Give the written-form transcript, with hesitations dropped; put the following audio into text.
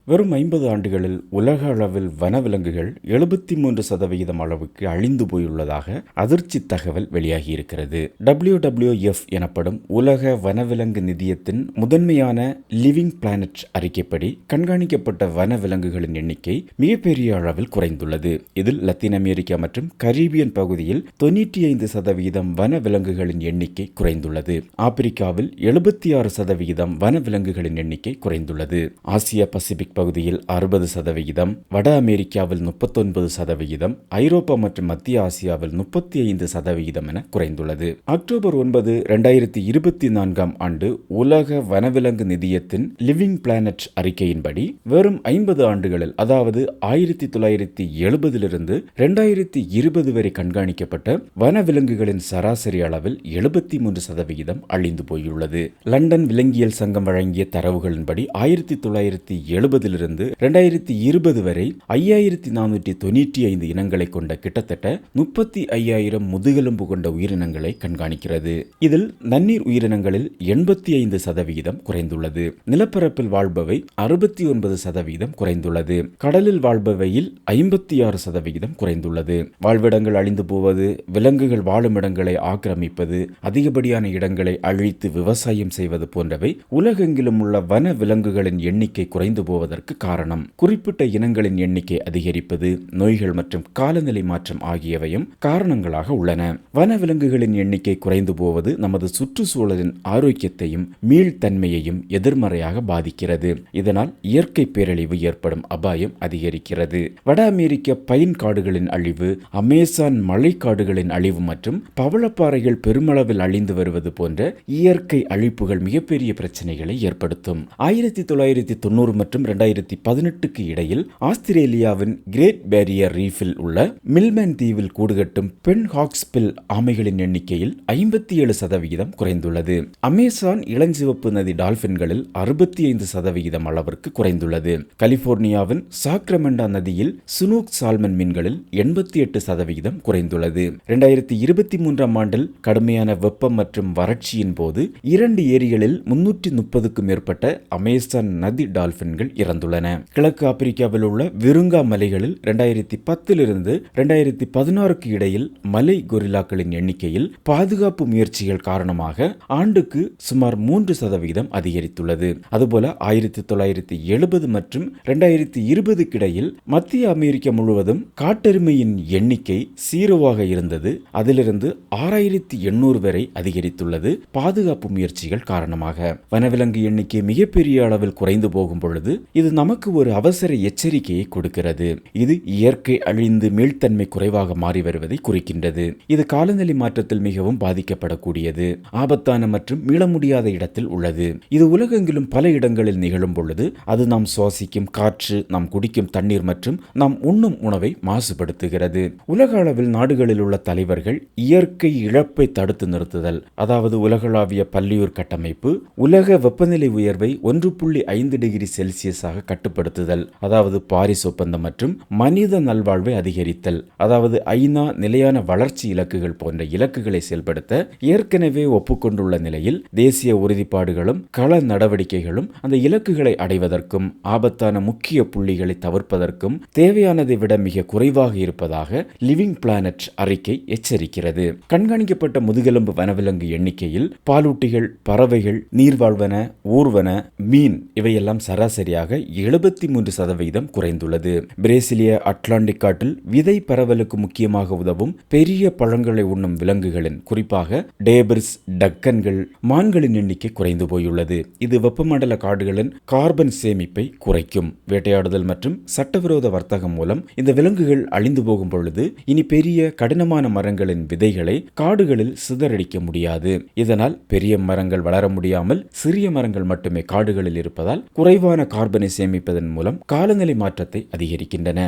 வெறும் 50 ஆண்டுகளில் உலக அளவில் வனவிலங்குகள் 73% அளவுக்கு அழிந்து போயுள்ளதாக அதிர்ச்சி தகவல் வெளியாகியிருக்கிறது. WWF எனப்படும் உலக வனவிலங்கு நிதியத்தின் முதன்மையான லிவிங் பிளானட் அறிக்கைப்படி கண்காணிக்கப்பட்ட வனவிலங்குகளின் எண்ணிக்கை மிகப்பெரிய அளவில் குறைந்துள்ளது. இதில் லத்தீன் அமெரிக்கா மற்றும் கரீபியன் பகுதியில் 95% வனவிலங்குகளின் எண்ணிக்கை குறைந்துள்ளது. ஆப்பிரிக்காவில் 76% வனவிலங்குகளின் எண்ணிக்கை குறைந்துள்ளது. ஆசியா பசிபிக் பகுதியில் 60%, வட அமெரிக்காவில் 39%, ஐரோப்பா மற்றும் மத்திய ஆசியாவில் 35% என குறைந்துள்ளது. அக்டோபர் 9, 2024 ஆண்டு உலக வனவிலங்கு நிதியத்தின் லிவிங் பிளானட் அறிக்கையின்படி வெறும் 50 ஆண்டுகளில், அதாவது 1970 2020 வரை கண்காணிக்கப்பட்ட வனவிலங்குகளின் சராசரி அளவில் 73% அழிந்து போயுள்ளது. லண்டன் விலங்கியல் சங்கம் வழங்கிய தரவுகளின்படி 1970 2020 வரை 5495 இனங்களை கொண்ட கிட்டத்தட்ட 35,000 முதுகெலும்பு கொண்ட உயிரினங்களை கண்காணிக்கிறது. இதில் நன்னீர் உயிரினங்களில் 85% குறைந்துள்ளது. நிலப்பரப்பில் வாழ்பவை 69% குறைந்துள்ளது. கடலில் வாழ்பவையில் 56% குறைந்துள்ளது. வாழ்விடங்கள் அழிந்து போவது, விலங்குகள் வாழும் இடங்களை ஆக்கிரமிப்பது, அதிகப்படியான இடங்களை அழித்து விவசாயம் செய்வது போன்றவை உலகெங்கிலும் உள்ள வன விலங்குகளின் எண்ணிக்கை குறைந்து போவதற்கு காரணம். குறிப்பிட்ட இனங்களின் எண்ணிக்கை அதிகரிப்பது, நோய்கள் மற்றும் காலநிலை மாற்றம் ஆகியவையும் காரணங்களாக உள்ளன. வனவிலங்குகளின் எண்ணிக்கை குறைந்து போவது நமது சுற்றுச்சூழலின் ஆரோக்கியத்தையும் மீள்தன்மையையும் எதிர்மறையாக பாதிக்கிறது. இதனால் இயற்கை பேரழிவு ஏற்படும் அபாயம் அதிகரிக்கிறது. வட அமெரிக்க பைன் காடுகளின் அழிவு, அமேசான் மழைக்காடுகளின் அழிவு மற்றும் பவளப்பாறைகள் பெருமளவில் அழிந்து வருவது போன்ற இயற்கை அழிப்புகள் மிகப்பெரிய பிரச்சனைகளை ஏற்படுத்தும். 1990 மற்றும் 2018 இடையில் ஆஸ்திரேலியாவின் கிரேட் பேரியர் ரீஃபில் உள்ள மில்மேன் தீவில் கூடுகட்டும் பெண் ஹாக்ஸ்பில் ஆமைகளின் எண்ணிக்கையில் 57% குறைந்துள்ளது. அமேசான் இளஞ்சிவப்பு நதி டால்பின்களில் 65% அளவிற்கு குறைந்துள்ளது. கலிபோர்னியாவின் சாக்ரமெண்டா நதியில் சுனூக் சால்மன் மீன்களில் 88% குறைந்துள்ளது. 2023 ஆண்டில் கடுமையான வெப்பம் மற்றும் வறட்சியின் போது 2 ஏரிகளில் 330க்கும் மேற்பட்ட அமேசான் நதி டால்பின்கள் இறந்துள்ளன. கிழக்கு ஆப்பிரிக்காவில் உள்ள விருங்கா மலைகளில் 2010 2016 இடையில் மலை கொரில்லாக்களின் எண்ணிக்கையில் பாதுகாப்பு முயற்சிகள் காரணமாக ஆண்டுக்கு சுமார் 3% அதிகரித்துள்ளது. அதுபோல 1970 மற்றும் 2020 இடையில் மத்திய அமெரிக்கா முழுவதும் காட்டெருமையின் எண்ணிக்கை 0 இருந்தது. அதிலிருந்து 6800 வரை அதிகரித்துள்ளது. பாதுகாப்பு முயற்சிகள் காரணமாக வனவிலங்கு எண்ணிக்கை மிகப்பெரிய அளவில் குறைந்து போகும் பொழுது இது நமக்கு ஒரு அவசர எச்சரிக்கையை கொடுக்கிறது. இது இயற்கை அழிந்து மீள்தன்மை குறைவாக மாறி வருவதை குறிக்கின்றது. இது காலநிலை மாற்றத்தில் மிகவும் பாதிக்கப்படக்கூடியது, ஆபத்தான மற்றும் மீள முடியாத இடத்தில் உள்ளது. இது உலகெங்கிலும் பல இடங்களில் நிகழும் பொழுது அது நாம் சுவாசிக்கும் காற்று, நாம் குடிக்கும் தண்ணீர் மற்றும் நாம் உண்ணும் உணவை மாசுபடுத்துகிறது. உலக அளவில் நாடுகளில் உள்ள தலைவர்கள் இயற்கை இழப்பை தடுத்து நிறுத்துதல், அதாவது உலகளாவிய பல்லுயிர் கட்டமைப்பு, உலக வெப்பநிலை உயர்வை 1.5 டிகிரி செல்சியஸாக கட்டுப்படுத்துதல், அதாவது பாரிஸ் ஒப்பந்தம் மற்றும் மனித நல்வாழ்வை அதிகரித்தல், அதாவது ஐநா நிலையான வளர்ச்சி இலக்குகள் போன்ற இலக்குகளை செயல்படுத்த ஏற்கனவே ஒப்புக்கொண்டுள்ள நிலையில் தேசிய உறுதிப்பாடுகளும் கள நடவடிக்கைகளும் அந்த இலக்குகளை அடைவதற்கும் ஆபத்தான முக்கிய புள்ளிகளை தவிர்ப்பதற்கும் தேவையானதை விட மிக குறைவாக இருப்பதாக லிவிங் பிளானட் அறிக்கை எச்சரிக்கிறது. கண்காணிக்கப்பட்ட முதுகெலும்பு வனவிலங்கு எண்ணிக்கையில் பாலூட்டிகள், பறவைகள், நீர்வாழ்வன, ஊர்வன, மீன் இவையெல்லாம் சராசரியாக 73% குறைந்துள்ளது. பிரேசிலிய அட்லாண்டிக் காட்டில் விதை பரவலுக்கு முக்கியமாக உதவும் பெரிய பழங்களை உண்ணும் விலங்குகளின், குறிப்பாக டேபிர்ஸ், டக்கன்கள், மான்களின் எண்ணிக்கை குறைந்து போயுள்ளது. இது வெப்பமண்டல காடுகளின் கார்பன் சேமிப்பை குறைக்கும். வேட்டையாடுதல் மற்றும் சட்டவிரோத வர்த்தகம் மூலம் இந்த விலங்குகள் அழிந்து போகும் பொழுது இனி பெரிய கடினமான மரங்களின் விதைகளை காடுகளில் சிதறடிக்க முடியாது. இதனால் பெரிய மரங்கள் வளர முடியாமல் சிறிய மரங்கள் மட்டுமே காடுகளில் இருப்பதால் குறைவான கார்பனை சேமிப்பதன் மூலம் காலநிலை மாற்றத்தை அதிகரிக்கின்றன.